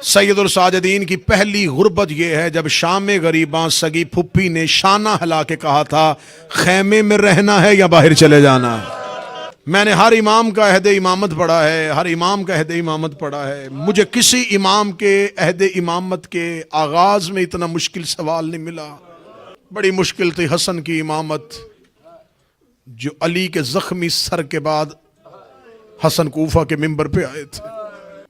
سید الساجدین کی پہلی غربت یہ ہے جب شام غریباں سگی پھپھی نے شانہ ہلا کے کہا تھا خیمے میں رہنا ہے یا باہر چلے جانا ہے۔ میں نے ہر امام کا عہد امامت پڑھا ہے، ہر امام کا عہد امامت پڑھا ہے، مجھے کسی امام کے عہد امامت کے آغاز میں اتنا مشکل سوال نہیں ملا۔ بڑی مشکل تھی حسن کی امامت، جو علی کے زخمی سر کے بعد حسن کوفہ کے منبر پہ آئے تھے۔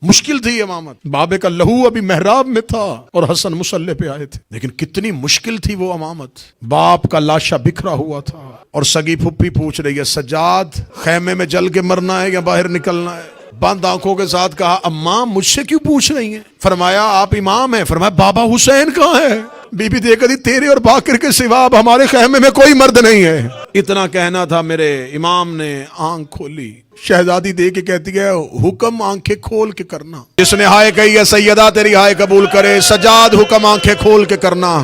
مشکل تھی امامت، بابے کا لہو ابھی محراب میں تھا اور حسن مصلی پہ آئے تھے، لیکن کتنی مشکل تھی وہ امامت۔ باپ کا لاشا بکھرا ہوا تھا اور سگی پھپھی پوچھ رہی ہے سجاد خیمے میں جل کے مرنا ہے یا باہر نکلنا ہے؟ بند آنکھوں کے ساتھ کہا اماں مجھ سے کیوں پوچھ رہی ہیں؟ فرمایا آپ امام ہیں۔ فرمایا بابا حسین کہاں ہے؟ بی بی دیکھ دی تیرے اور باقر کے سوا اب ہمارے خیمے میں کوئی مرد نہیں ہے۔ اتنا کہنا تھا، میرے امام نے آنکھ کھولی، شہزادی دے کے کہتی ہے حکم آنکھیں کھول کے کرنا۔ جس نے ہائے کہی ہے سیدہ تیری ہائے قبول کرے، سجاد حکم آنکھیں کھول کے کرنا۔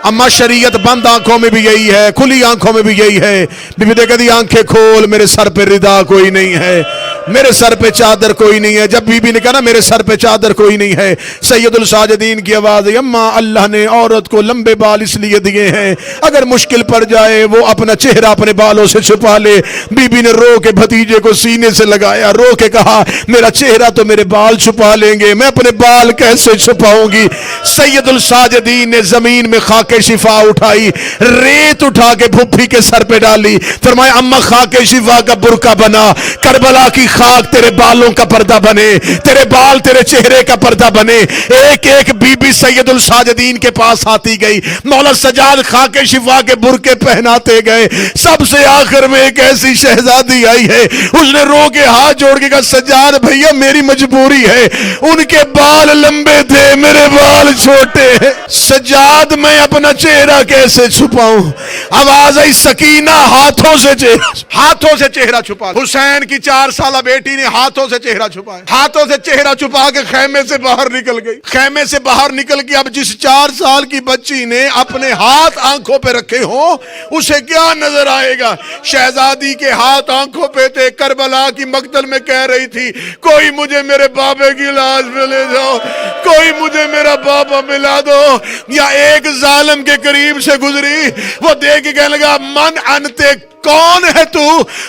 اما شریعت بند آنکھوں میں بھی یہی ہے، کھلی آنکھوں میں بھی یہی ہے۔ بی بی دیکھ دی آنکھیں کھول، میرے سر پہ ردا کوئی نہیں ہے، میرے سر پہ چادر کوئی نہیں ہے۔ جب بی بی نے کہا نا میرے سر پہ چادر کوئی نہیں ہے، سید الساجدین کی آواز ہے اماں اللہ نے عورت کو لمبے بال اس لیے دیے ہیں اگر مشکل پڑ جائے وہ اپنا چہرہ اپنے بالوں سے چھپا لے۔ بی بی نے رو کے بھتیجے کو سینے سے لگایا، رو کے کہا میرا چہرہ تو میرے بال چھپا لیں گے، میں اپنے بال کیسے چھپاؤں گی؟ سید الساجدین نے زمین میں خاک شفا اٹھائی، ریت اٹھا کے پھپھی کے سر پہ ڈالی، فرمایا اما خاک شفا کا برقع بنا، کربلا کی خاک تیرے بالوں کا پردہ بنے، تیرے بال تیرے چہرے کا پردہ بنے۔ ایک ایک بی بی سید الساجدین کے پاس آتی گئی، مولا سجاد خاک شفا کے برقعے پہناتے گئے۔ سب سے آخر میں ایک ایسی شہزادی آئی ہے، اس نے رو کے ہاتھ جوڑ کے کہا سجاد بھیا میری مجبوری ہے، ان کے بال لمبے تھے میرے بال چھوٹے ہیں، سجاد میں اپنا چہرہ کیسے چھپاؤں؟ آواز آئی سکینہ ہاتھوں سے چہرہ چھپا۔ حسین کی 4 سالہ بیٹی نے ہاتھوں سے چہرہ چھپایا، ہاتھوں سے چہرہ چھپا کے خیمے سے باہر نکل گئی۔ خیمے سے باہر نکل کے اب جس 4 سال کی بچی نے اپنے ہاتھ آنکھوں پہ رکھے ہوں اسے کیا نظر آئے گا؟ شہزادی کے ہاتھ آنکھوں پہ تھے، کربلا کی مقتل میں کہہ رہی تھی کوئی مجھے میرے بابے کی لاش میں لے جاؤ، کوئی مجھے میرا بابا ملا دو۔ یا ایک ظالم کے قریب سے گزری، وہ دیکھ کے کہنے لگا من انتے، کون ہے تو؟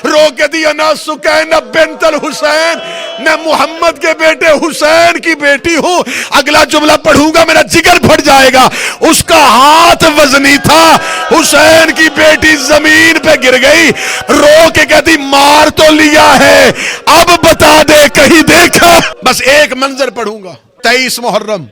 رو کے دیا نا سکینہ بنت الحسین، میں محمد کے بیٹے حسین کی بیٹی ہوں۔ اگلا جملہ پڑھوں گا میرا جگر پھٹ جائے گا۔ اس کا ہاتھ وزنی تھا، حسین کی بیٹی زمین پہ گر گئی، رو کے کہتی مار تو لیا ہے اب بتا دے کہیں دیکھا؟ بس ایک منظر پڑھوں گا۔ 23 محرم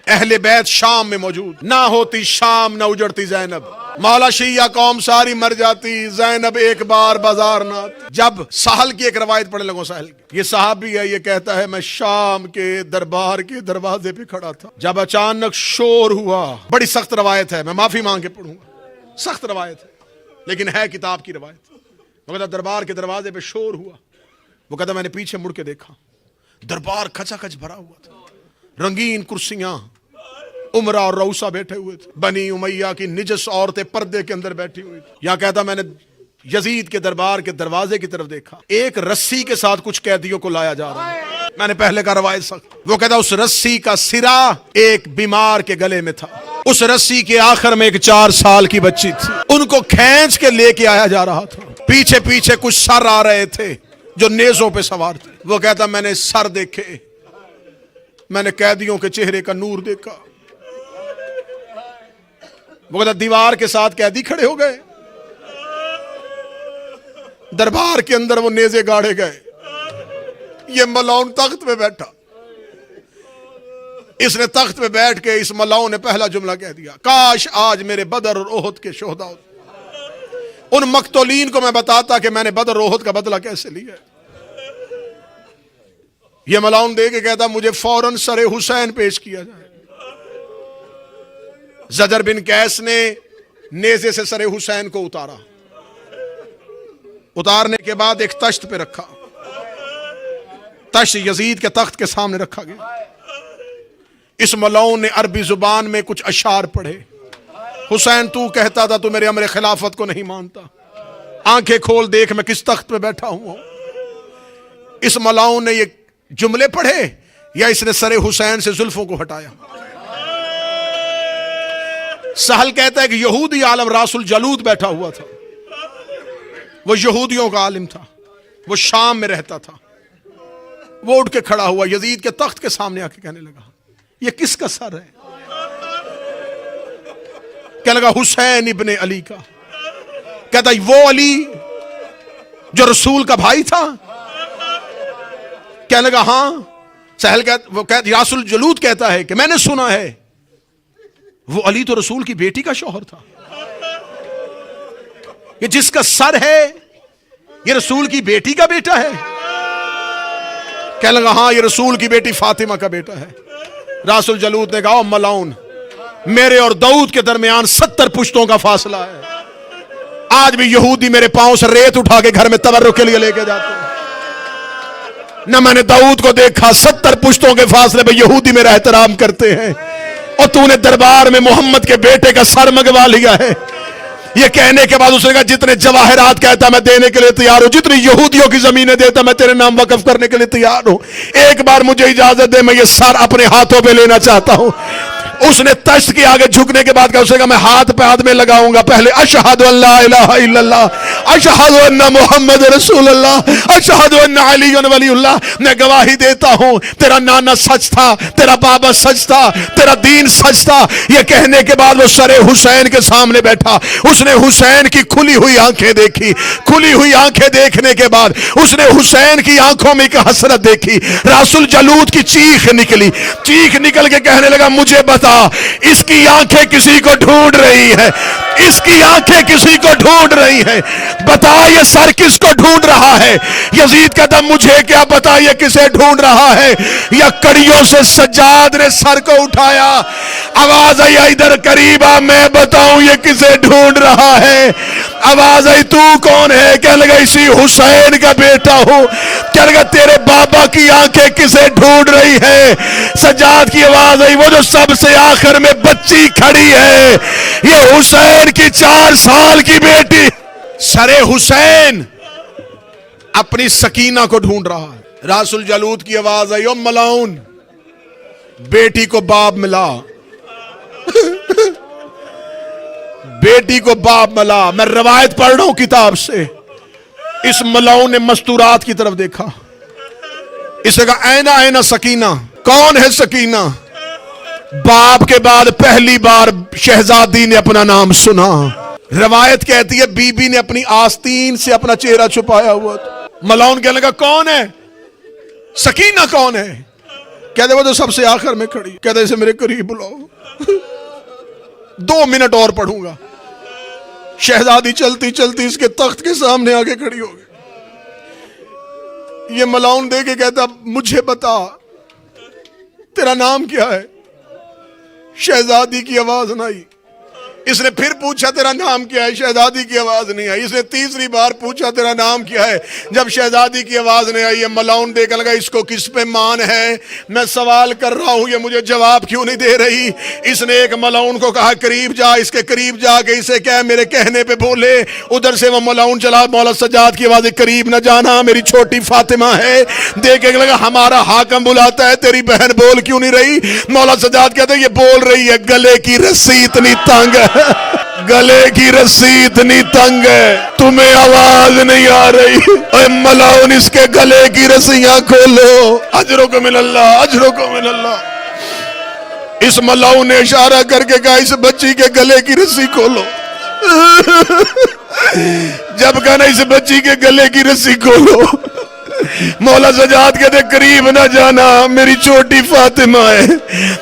اہل بیت شام میں موجود، نہ ہوتی شام نہ اجڑتی زینب، مولا شیعہ قوم ساری مر جاتی، زینب ایک بار بازار نہ آتی۔ جب سہل کی ایک روایت پڑھنے لگوں، سہل کی، یہ صحابی ہے، یہ کہتا ہے میں شام کے دربار کے دروازے پہ کھڑا تھا جب اچانک شور ہوا۔ بڑی سخت روایت ہے، میں معافی مانگ کے پڑھوں گا، سخت روایت ہے لیکن ہے کتاب کی روایت۔ وہ کہتا دربار کے دروازے پہ شور ہوا، وہ کہتا میں نے پیچھے مڑ کے دیکھا، دربار کھچا کھچ بھرا ہوا تھا، رنگین کرسیاں، عمرہ اور روسا بیٹھے ہوئے تھے، بنی امیہ کی نجس عورتیں پردے کے اندر بیٹھی ہوئی تھی۔ یا کہتا میں نے یزید کے دربار کے دروازے کی طرف دیکھا، ایک رسی کے ساتھ کچھ قیدیوں کو لایا جا رہا ہے، میں نے پہلے کا روایت سخت۔ وہ کہتا اس رسی کا سرا ایک بیمار کے گلے میں تھا، اس رسی کے آخر میں ایک 4 سال کی بچی تھی، ان کو کھینچ کے لے کے آیا جا رہا تھا، پیچھے پیچھے کچھ سر آ رہے تھے جو نیزوں پہ سوار تھے۔ وہ کہتا میں نے سر دیکھے، میں نے قیدیوں کے چہرے کا نور دیکھا۔ وہ کہتا دیوار کے ساتھ قیدی کھڑے ہو گئے، دربار کے اندر وہ نیزے گاڑے گئے، یہ ملعون تخت پہ بیٹھا، اس نے تخت پہ بیٹھ کے اس ملعون نے پہلا جملہ کہہ دیا کاش آج میرے بدر اور احد کے شہداء ان مقتولین کو میں بتاتا کہ میں نے بدر اور احد کا بدلہ کیسے لیا۔ یہ ملعون دے کے کہتا مجھے فوراً سر حسین پیش کیا جائے۔ زجر بن قیس نے نیزے سے سر حسین کو اتارا، اتارنے کے بعد ایک تشت پہ رکھا، تشت یزید کے تخت کے سامنے رکھا گیا۔ اس ملعون نے عربی زبان میں کچھ اشعار پڑھے، حسین تو کہتا تھا تو میرے امر خلافت کو نہیں مانتا، آنکھیں کھول دیکھ میں کس تخت پہ بیٹھا ہوں۔ اس ملعون نے یہ جملے پڑھے، یا اس نے سر حسین سے زلفوں کو ہٹایا؟ سہل کہتا ہے کہ یہودی عالم راس الجلود بیٹھا ہوا تھا، وہ یہودیوں کا عالم تھا، وہ شام میں رہتا تھا، وہ اٹھ کے کھڑا ہوا یزید کے تخت کے سامنے آ کے کہنے لگا یہ کس کا سر ہے؟ کہنے لگا حسین ابن علی کا۔ کہتا وہ علی جو رسول کا بھائی تھا؟ کہنے لگا ہاں۔ سہل راس الجلود کہتا ہے کہ میں نے سنا ہے وہ علی تو رسول کی بیٹی کا شوہر تھا، یہ جس کا سر ہے یہ رسول کی بیٹی کا بیٹا ہے؟ کہنے لگا ہاں یہ رسول کی بیٹی فاطمہ کا بیٹا ہے۔ راس الجلود نے کہا ملعون، میرے اور داؤد کے درمیان 70 پشتوں کا فاصلہ ہے، آج بھی یہودی میرے پاؤں سے ریت اٹھا کے گھر میں تبرک کے لیے لے کے جاتے ہیں۔ نہ میں نے داؤد کو دیکھا 70 پشتوں کے فاصلے پہ یہودی میرا احترام کرتے ہیں، اور تو نے دربار میں محمد کے بیٹے کا سر منگوا لیا ہے۔ یہ کہنے کے بعد اس نے کہا جتنے جواہرات کہتا میں دینے کے لیے تیار ہوں، جتنی یہودیوں کی زمینیں دیتا میں تیرے نام وقف کرنے کے لیے تیار ہوں، ایک بار مجھے اجازت دے میں یہ سر اپنے ہاتھوں پہ لینا چاہتا ہوں۔ اس نے تشت کے آگے جھکنے کے بعد کہا، اس نے کہا میں ہاتھ پہ ہاتھ میں لگاؤں گا، پہلے اشہد ان لا الہ الا اللہ، اشہد ان محمد رسول اللہ، اشہد ان علی ولی اللہ، میں گواہی دیتا ہوں تیرا نانا سچ تھا، تیرا بابا سچ تھا، تیرا دین سچ تھا۔ یہ کہنے کے بعد وہ سر حسین کے سامنے بیٹھا، اس نے حسین کی کھلی ہوئی آنکھیں دیکھی، کھلی ہوئی آنکھیں دیکھنے کے بعد اس نے حسین کی آنکھوں میں ایک حسرت دیکھی، راس الجلود کی چیخ نکلی، چیخ نکل کے کہنے لگا مجھے بتا اس کی آنکھیں کسی کو ڈھونڈ رہی ہے، اس کی آنکھیں کسی کو ڈھونڈ رہی ہے، بتا یہ سر کس کو ڈھونڈ رہا ہے؟ یزید کہتا مجھے کیا پتا یہ کسے ڈھونڈ رہا ہے۔ یا کڑیوں سے سجاد نے سر کو اٹھایا، آواز آئی ادھر قریب آ میں بتاؤں یہ کسے ڈھونڈ رہا ہے۔ آواز آئی تو کون ہے؟ کہنے لگا اسی حسین کا بیٹا ہوں۔ کہنے لگا تیرے بابا کی آنکھیں کسے ڈھونڈ رہی ہے؟ سجاد کی آواز آئی وہ جو سب سے آخر میں بچی کھڑی ہے یہ حسین کی 4 سال کی بیٹی۔ سر حسین اپنی سکینہ کو ڈھونڈ رہا ہے۔ راس الجلود کی آواز آئی او ملعون، بیٹی کو باپ ملا، بیٹی کو باپ ملا۔ میں روایت پڑھ رہا ہوں کتاب سے۔ اس ملعون نے مستورات کی طرف دیکھا، اس نے کہا اینا اینا سکینہ، کون ہے سکینہ؟ باپ کے بعد پہلی بار شہزادی نے اپنا نام سنا۔ روایت کہتی ہے بی بی نے اپنی آستین سے اپنا چہرہ چھپایا ہوا تھا۔ ملعون کہنے لگا کون ہے؟ سکینہ کون ہے؟ کہتے وہ تو سب سے آخر میں کھڑی، کہتے اسے میرے قریب بلاؤ 2 منٹ اور پڑھوں گا۔ شہزادی چلتی چلتی اس کے تخت کے سامنے آگے کھڑی ہو گئی۔ یہ ملعون دے کے کہتا مجھے بتا تیرا نام کیا ہے؟ شہزادی کی آواز نہ آئی۔ اس نے پھر پوچھا تیرا نام کیا ہے؟ شہزادی کی آواز نہیں آئی۔ اس نے تیسری بار پوچھا تیرا نام کیا ہے؟ جب شہزادی کی آواز نہیں آئی، یہ ملعون دیکھنے لگا اس کو کس پہ مان ہے؟ میں سوال کر رہا ہوں یہ مجھے جواب کیوں نہیں دے رہی؟ اس نے ایک ملعون کو کہا قریب جا، اس کے قریب جا کے اسے کہہ میرے کہنے پہ بولے۔ ادھر سے وہ ملعون چلا، مولا سجاد کی آواز قریب نہ جانا، میری چھوٹی فاطمہ ہے۔ دیکھنے لگا ہمارا حاکم بلاتا ہے، تیری بہن بول کیوں نہیں رہی؟ مولا سجاد کہتے یہ بول رہی ہے، گلے کی رسی اتنی تنگ ہے، گلے کی رسی اتنی تنگ ہے تمہیں آواز نہیں آ رہی۔ اے ملعون اس کے گلے کی رسیاں کھولو، اجرکم من اللہ، اجرکم من اللہ۔ اس ملعون نے اشارہ کر کے کہا اس بچی کے گلے کی رسی کھولو۔ جب کہا نا اس بچی کے گلے کی رسی کھولو، مولا سجاد کہتے قریب نہ جانا، میری چھوٹی فاطمہ ہے۔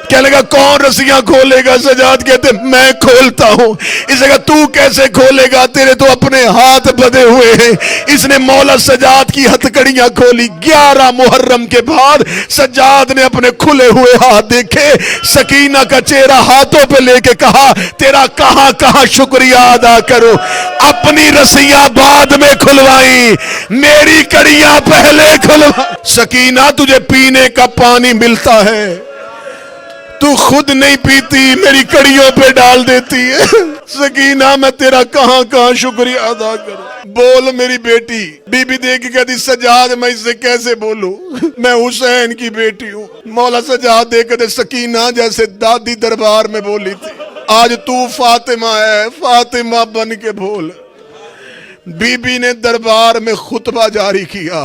کہنے لگا کون رسیاں کھولے گا؟ سجاد کہتے میں کھولتا ہوں۔ اس نے کہا تو کیسے کھولے گا؟ تیرے تو اپنے ہاتھ بدے ہوئے ہیں۔ اس نے مولا سجاد کی ہتھکڑیاں کھولی۔ 11 محرم کے بعد سجاد نے اپنے کھلے ہوئے ہاتھ دیکھے، سکینہ کا چہرہ ہاتھوں پہ لے کے کہا تیرا کہاں کہاں شکریہ ادا کرو، اپنی رسیاں بعد میں کھلوائیں، میری کڑیاں پہلے کھلوا۔ سکینہ تجھے پینے کا پانی ملتا ہے، تو خود نہیں پیتی میری کڑیوں پہ ڈال دیتی ہے. سکینہ میں تیرا کہاں کہاں شکریہ ادا کروں. بول میری بیٹی. بی بی دیکھ کے کہتی سجاد میں اس سے کیسے بولوں, میں حسین کی بیٹی ہوں. مولا سجاد دیکھ کے سکینہ جیسے دادی دربار میں بولی تھی, آج تو فاطمہ ہے, فاطمہ بن کے بول. بی بی نے دربار میں خطبہ جاری کیا.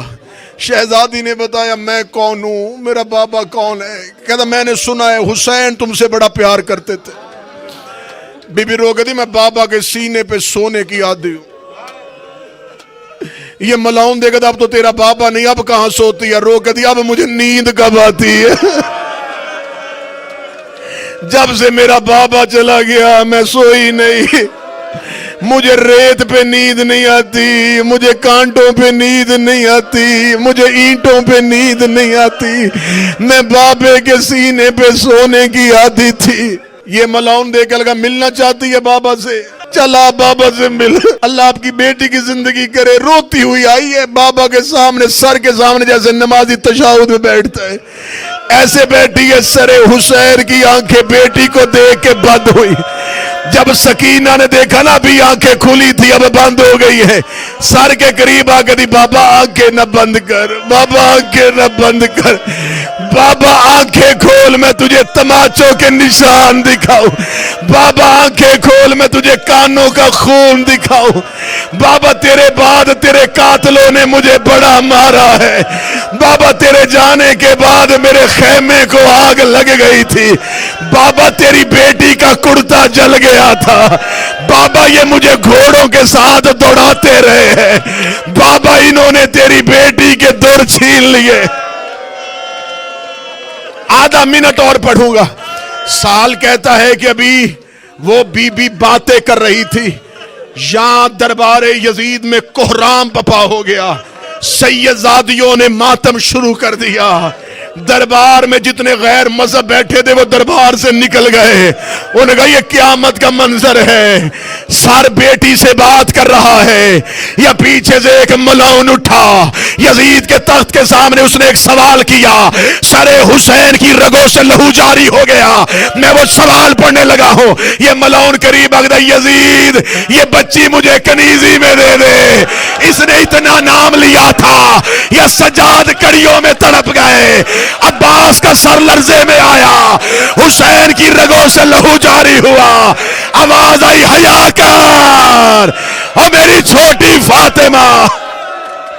شہزادی نے بتایا میں کون ہوں, میرا بابا کون ہے. کہتا میں نے سنا ہے حسین تم سے بڑا پیار کرتے تھے. بی بی رو کہتی میں بابا کے سینے پہ سونے کی عادی ہوں. یہ ملاؤن دے کہتا اب تو تیرا بابا نہیں, اب کہاں سوتی ہے. رو کہتی اب مجھے نیند کب آتی ہے. جب سے میرا بابا چلا گیا میں سوئی نہیں. مجھے ریت پہ نیند نہیں آتی, مجھے کانٹوں پہ نیند نہیں آتی, مجھے اینٹوں پہ نیند نہیں آتی. میں بابے کے سینے پہ سونے کی عادی تھی. یہ ملاؤن دے کے لگا ملنا چاہتی ہے بابا سے, چلا بابا سے مل. اللہ آپ کی بیٹی کی زندگی کرے. روتی ہوئی آئی ہے بابا کے سامنے, سر کے سامنے جیسے نمازی تشہد میں بیٹھتا ہے ایسے بیٹھی ہے. سر حسین کی آنکھیں بیٹی کو دیکھ کے بند ہوئی. جب سکینہ نے دیکھا نا ابھی آنکھیں کھلی تھی اب بند ہو گئی ہے, سر کے قریب آ کے دی بابا آنکھیں نہ بند کر, بابا آنکھیں نہ بند کر, بابا آنکھیں کھول میں تجھے تماچوں کے نشان دکھاؤں, بابا آنکھیں کھول میں تجھے کانوں کا خون دکھاؤں. بابا تیرے بعد تیرے قاتلوں نے مجھے بڑا مارا ہے. بابا تیرے جانے کے بعد میرے خیمے کو آگ لگ گئی تھی. بابا تیری بیٹی کا کرتا جل گیا تھا. بابا یہ مجھے گھوڑوں کے ساتھ دوڑاتے رہے ہیں. بابا انہوں نے تیری بیٹی کے در چھین لیے. آدھا منٹ اور پڑھوں گا. سال کہتا ہے کہ ابھی وہ بی بی باتیں کر رہی تھی, یہاں دربار یزید میں کوہرام پپا ہو گیا. سیدزادیوں نے ماتم شروع کر دیا. دربار میں جتنے غیر مذہب بیٹھے تھے وہ دربار سے نکل گئے. انہوں نے کہا یہ قیامت کا منظر ہے. سر بیٹی سے بات کر رہا ہے یا پیچھے سے ایک ملاؤن اٹھا یزید کے تخت کے سامنے, اس نے ایک سوال کیا. سر حسین کی رگوں سے لہو جاری ہو گیا. میں وہ سوال پڑھنے لگا ہوں. یہ ملاؤن قریب آ گیا, یزید یہ بچی مجھے کنیزی میں دے دے, اس نے اتنا نام لیا تھا. یا سجاد کڑیوں میں تڑپ گئے. عباس کا سر لرزے میں آیا, حسین کی رگوں سے لہو جاری ہوا. آواز آئی حیا کر, اور میری چھوٹی فاطمہ